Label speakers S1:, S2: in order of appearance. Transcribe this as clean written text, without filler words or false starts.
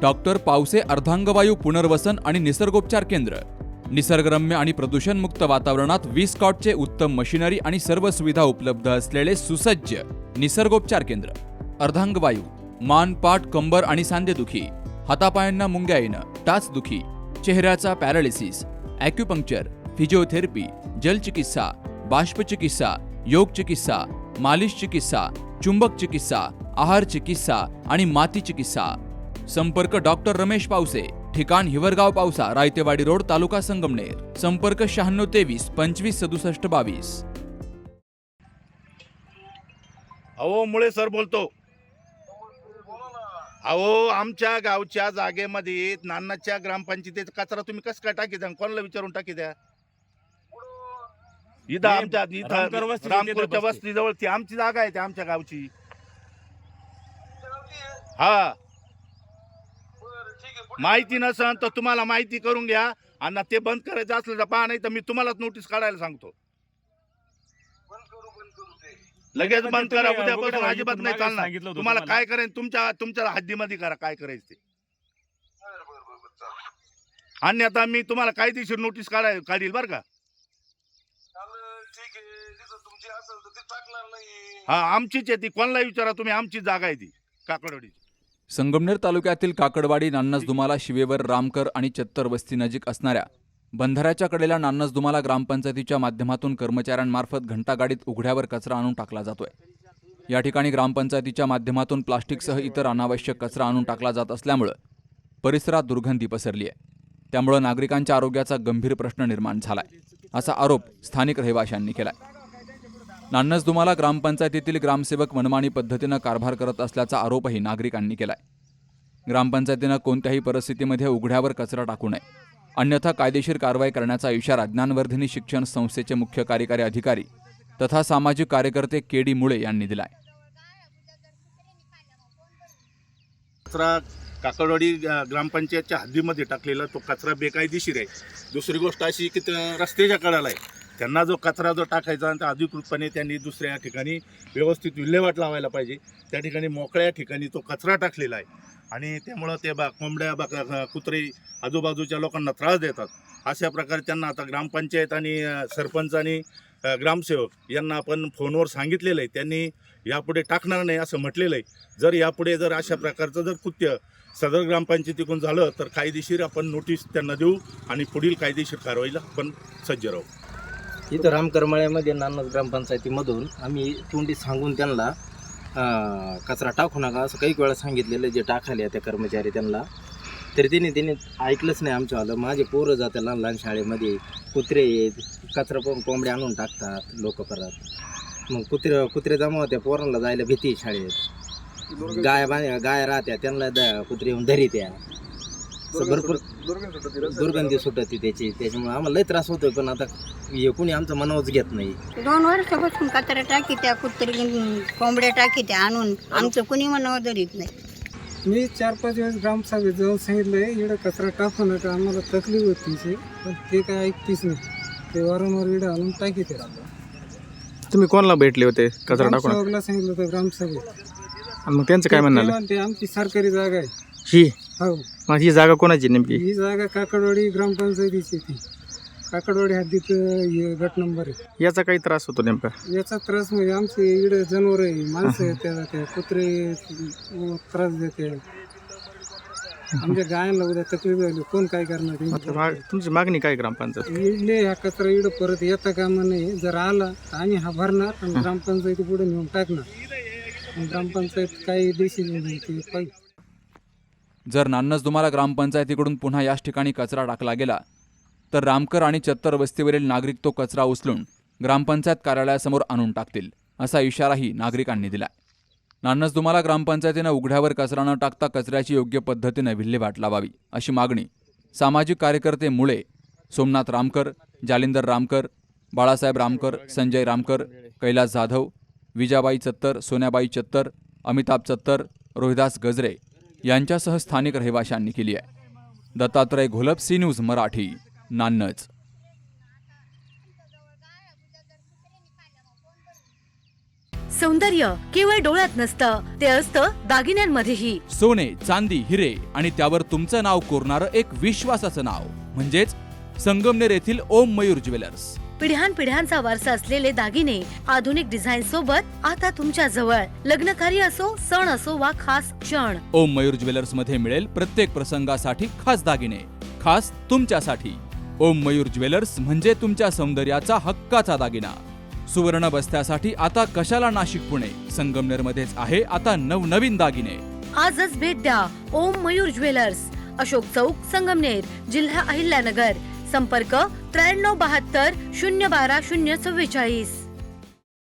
S1: Doctor Pawase अर्धांगवायू पुनर्वसन आणि निसर्गोपचार केंद्र, निसर्गरम्य आणि प्रदूषणमुक्त वातावरणात 20 कॉटचे उत्तम मशिनरी आणि सर्व सुविधा उपलब्ध असलेले सुसज्ज निसर्गोपचार केंद्र. अर्धांगवायू, मान, पाठ, कंबर आणि सांधेदुखी, हातापायांना मुंग्या येणं, टाचदुखी, चेहऱ्याचा पॅरालिसिस, ॲक्युपंक्चर, फिजिओथेरपी, जलचिकित्सा, बाष्पचिकित्सा, योग चिकित्सा, मालिश चिकित्सा, चुंबक चिकित्सा, आहार चिकित्सा आणि माती चिकित्सा. संपर्क डॉक्टर रमेश पावसे, ठिकाण हिवरगाव पावसा, रायतेवाडी रोड, तालुका संगमनेर. संपर्क 9623 25 67 22.
S2: अहो मुळे सर बोलतो. अहो आमच्या गावच्या जागेमध्ये नानाच्या ग्रामपंचायतीचा कचरा तुम्ही कसं काय टाकी द्या, कोणाला विचारून टाकी द्या. इथं आमच्या रामपूरच्या वस्तीजवळ ती आमची जागा आहे, ती आमच्या गावची. हा माहिती नसन तर तुम्हाला माहिती करून घ्या आणि ते बंद करायचं असलं तर पहा, नाही तर मी तुम्हालाच नोटीस काढायला सांगतो. लगेच बंद करा, उद्यापासून अजिबात नाही चालणार. तुम्हाला काय करायचं तुमच्या हद्दीमध्ये करा, काय करायचं ते. आणि आता मी तुम्हाला कायदेशीर नोटीस काढील बरं का. हा आमचीच आहे ती, कोणाला विचारा तुम्ही, आमची जागा आहे ती काकडवाडीची.
S1: संगमनेर तालुक्यातील काकडवाडी नान्नजदुमाला शिवेवर रामकर आणि चत्तर वस्ती नजीक असणाऱ्या बंधाऱ्याच्या कडेला नान्नजदुमाला ग्रामपंचायतीच्या माध्यमातून कर्मचाऱ्यांमार्फत घंटागाडीत उघड्यावर कचरा आणून टाकला जातोय. या ठिकाणी ग्रामपंचायतीच्या माध्यमातून प्लास्टिकसह इतर अनावश्यक कचरा आणून टाकला जात असल्यामुळे परिसरात दुर्गंधी पसरली आहे. त्यामुळे नागरिकांच्या आरोग्याचा गंभीर प्रश्न निर्माण झालाय, असा आरोप स्थानिक रहिवाशांनी केलाय. नान्नजदुमाला ग्रामपंचायतीतील ग्रामसेवक मनमानी पद्धतीनं कारभार करत असल्याचा आरोपही नागरिकांनी केलाय. ग्रामपंचायतीनं कोणत्याही परिस्थितीमध्ये उघड्यावर कचरा टाकू नये, अन्यथा कायदेशीर कारवाई करण्याचा इशारा ज्ञानवर्धिनी शिक्षण संस्थेचे मुख्य कार्यकारी अधिकारी तथा सामाजिक कार्यकर्ते के.डी. मुळे यांनी दिलाय.
S2: कचरा काकडवाडी ग्रामपंचायतच्या हद्दीमध्ये टाकलेला तो कचरा बेकायदेशीर आहे. दुसरी गोष्ट अशी की रस्त्याच्या कडाला आहे, त्यांना जो कचरा टाकायचा आणि अधिकृतपणे त्यांनी दुसऱ्या ठिकाणी व्यवस्थित विल्हेवाट लावायला पाहिजे. त्या ठिकाणी मोकळ्या ठिकाणी तो कचरा टाकलेला आहे आणि त्यामुळं ते कोंबड्या कुत्रे आजूबाजूच्या लोकांना त्रास देतात. अशा प्रकारे त्यांना आता ग्रामपंचायत आणि सरपंच आणि ग्रामसेवक यांना आपण फोनवर सांगितलेलं आहे. त्यांनी यापुढे टाकणार नाही असं म्हटलेलं आहे. जर यापुढे अशा प्रकारचं जर कृत्य सदर ग्रामपंचायतीकडून झालं तर कायदेशीर आपण नोटीस त्यांना देऊ आणि पुढील कायदेशीर कारवाईला आपण सज्ज राहू.
S3: इथं रामकरमाळ्यामध्ये नान्नज ग्रामपंचायतीमधून आम्ही तोंडी सांगून त्यांना कचरा टाकू नका असं काही वेळा सांगितलेलं, जे टाकायला त्या कर्मचारी त्यांना, तरी त्यांनी ऐकलंच नाही आमच्यावालं. माझे पोरं जातात लहान लहान शाळेमध्ये, कुत्रे कचरा पण कोंबड्या आणून टाकतात लोक परत. मग कुत्रे जमा होत्या, पोरांना जायला भीती शाळेत. गाय राहत्या, त्यांना कुत्रे येऊन धरी त्या भरपूर दुर्गंधी सुटते त्याच्यामुळे आम्हाला लय त्रास होतोय. पण आता कोणी आमचं मनावच घेत नाही.
S4: 2 वर्षापासून कचरा टाकी त्या कुत्री कोंबड्या टाकी त्या आणून आमचं कुणी मनावर धरीत नाही.
S5: मी 4-5 दिवस ग्रामसभेत जाऊन सांगितलंय इकडं कचरा टाकू नका, आम्हाला तकलीफ होती, पण ते काय ऐकतीच नाही. ते वारंवार इकडं आणून टाकी ते.
S6: तुम्ही कोणाला भेटले होते कचरा टाकून?
S5: ग्रामसेवकला सांगितलं होतं ग्रामसभेत.
S6: मग त्यांचं काय म्हणणं?
S5: ते आमची सरकारी जागा आहे
S6: ही.
S5: हो.
S6: मग ही जागा कोणाची नेमकी?
S5: ही जागा काकडवाडी ग्रामपंचायतीची. ती काकडवाडी हद्दीत गट नंबर आहे.
S6: याचा काही त्रास होतो नेमका?
S5: याचा त्रास म्हणजे आमचे इकडे जनावर आहे, माणसं येते, कुत्रे त्रास देते. आमच्या गायांना उद्या तकलीफ झाली, कोण काय करणार?
S6: तुमची मागणी काय ग्रामपंचायत?
S5: इडले हा कचरा इकडं परत येता कामा नये. जर आला तर आम्ही हा भरणार आणि ग्रामपंचायती पुढे नेऊन टाकणार. ग्रामपंचायत काही डिसिजन पाहिजे.
S1: जर नान्नजदुमाला ग्रामपंचायतीकडून पुन्हा याच ठिकाणी कचरा टाकला गेला तर रामकर आणि चत्तर वस्तीवरील नागरिक तो कचरा उचलून ग्रामपंचायत कार्यालयासमोर आणून टाकतील, असा इशाराही नागरिकांनी दिलाय. नान्नजदुमाला ग्रामपंचायतीनं उघड्यावर कचरा न टाकता कचऱ्याची योग्य पद्धतीनं विल्हेवाट लावावी, अशी मागणी सामाजिक कार्यकर्ते मुळे, सोमनाथ रामकर, जालिंदर रामकर, बाळासाहेब रामकर, संजय रामकर, कैलास जाधव, विजाबाई चत्तर, सोन्याबाई चत्तर, अमिताभ चत्तर, रोहिदास गजरे यांच्यासह स्थानिक रहिवाशांनी केली आहे. Dattatray Gholap, C News Marathi, Nannaj.
S7: सौंदर्य केवळ डोळ्यात नसतं, ते असतं दागिन्यांमध्येही.
S1: सोने, चांदी, हिरे आणि त्यावर तुमचं नाव कोरणारं एक विश्वासाचं नाव म्हणजेच संगमनेर येथील ओम मयूर ज्वेलर्स.
S7: पिढ्यानपिढ्यांचा वारसा असलेले दागिने आधुनिक डिझाईन सोबत आता तुमच्या जवळ. लग्न कार्य असो, सण असो वा खास क्षण,
S1: ओम मयूर ज्वेलर्स मध्ये मिळेल प्रत्येक प्रसंगासाठी खास दागिने, खास तुमच्यासाठी. ओम मयूर ज्वेलर्स म्हणजे तुमच्या सौंदर्याचा हक्काचा दागिना. सुवर्ण बस्त्यासाठी आता कशाला नाशिक पुणे, संगमनेरमध्येच आहे आता नवनवीन दागिने.
S7: आजच भेट द्या ओम मयूर ज्वेलर्स, अशोक चौक, संगमनेर, जिल्हा अहिल्यानगर. संपर्क 9372 012 044.